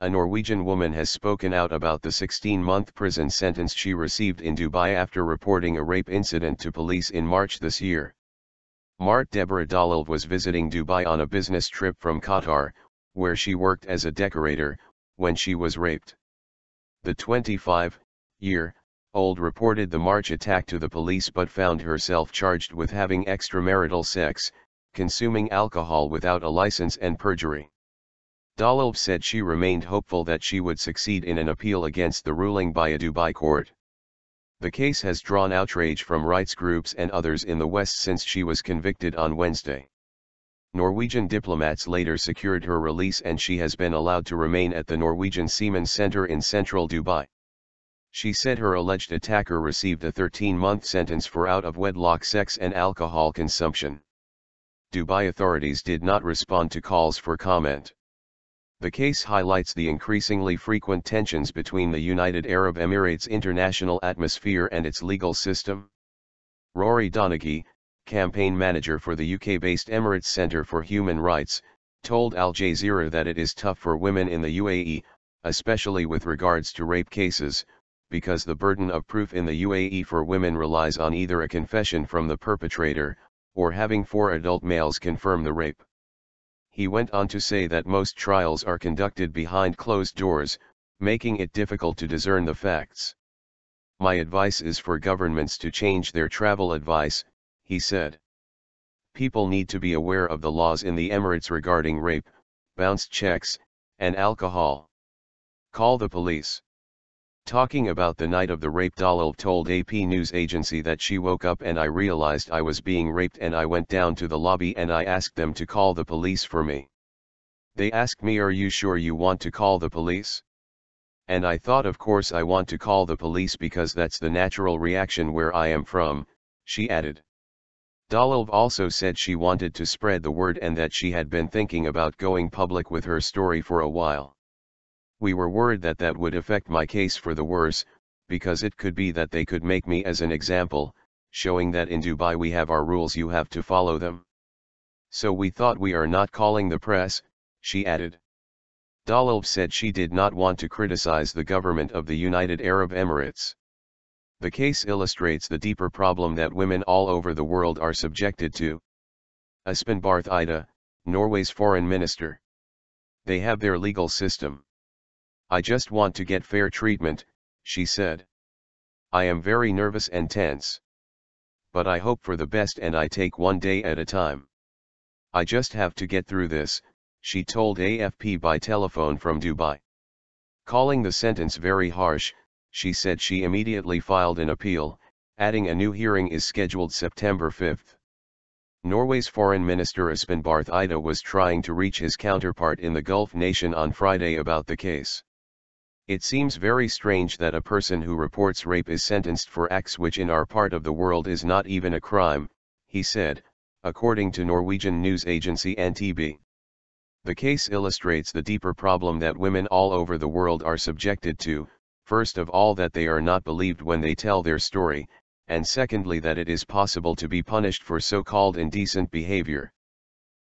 A Norwegian woman has spoken out about the 16-month prison sentence she received in Dubai after reporting a rape incident to police in March this year. Marte Deborah Dalelv was visiting Dubai on a business trip from Qatar, where she worked as a decorator, when she was raped. The 25-year-old reported the March attack to the police but found herself charged with having extramarital sex, consuming alcohol without a license and perjury. Dalelv said she remained hopeful that she would succeed in an appeal against the ruling by a Dubai court. The case has drawn outrage from rights groups and others in the West since she was convicted on Wednesday. Norwegian diplomats later secured her release and she has been allowed to remain at the Norwegian Seamen Centre in central Dubai. She said her alleged attacker received a 13-month sentence for out-of-wedlock sex and alcohol consumption. Dubai authorities did not respond to calls for comment. The case highlights the increasingly frequent tensions between the United Arab Emirates' international atmosphere and its legal system. Rori Donaghy, campaign manager for the UK-based Emirates Centre for Human Rights, told Al Jazeera that it is tough for women in the UAE, especially with regards to rape cases, because the burden of proof in the UAE for women relies on either a confession from the perpetrator, or having 4 adult males confirm the rape. He went on to say that most trials are conducted behind closed doors, making it difficult to discern the facts. My advice is for governments to change their travel advice, he said. People need to be aware of the laws in the Emirates regarding rape, bounced checks, and alcohol. Call the police. Talking about the night of the rape, Dalelv told AP news agency that she woke up and I realized I was being raped and I went down to the lobby and I asked them to call the police for me. They asked me, "Are you sure you want to call the police?" And I thought, of course I want to call the police because that's the natural reaction where I am from, she added. Dalelv also said she wanted to spread the word and that she had been thinking about going public with her story for a while. We were worried that that would affect my case for the worse, because it could be that they could make me as an example, showing that in Dubai we have our rules, you have to follow them. So we thought we are not calling the press, she added. Dalelv said she did not want to criticize the government of the United Arab Emirates. The case illustrates the deeper problem that women all over the world are subjected to. Espen Barth Eide, Norway's foreign minister. They have their legal system. I just want to get fair treatment, she said. I am very nervous and tense. But I hope for the best and I take one day at a time. I just have to get through this, she told AFP by telephone from Dubai. Calling the sentence very harsh, she said she immediately filed an appeal, adding a new hearing is scheduled September 5. Norway's foreign minister Espen Barth Eide was trying to reach his counterpart in the Gulf nation on Friday about the case. It seems very strange that a person who reports rape is sentenced for acts which in our part of the world is not even a crime, he said, according to Norwegian news agency NTB. The case illustrates the deeper problem that women all over the world are subjected to, first of all that they are not believed when they tell their story, and secondly that it is possible to be punished for so-called indecent behavior.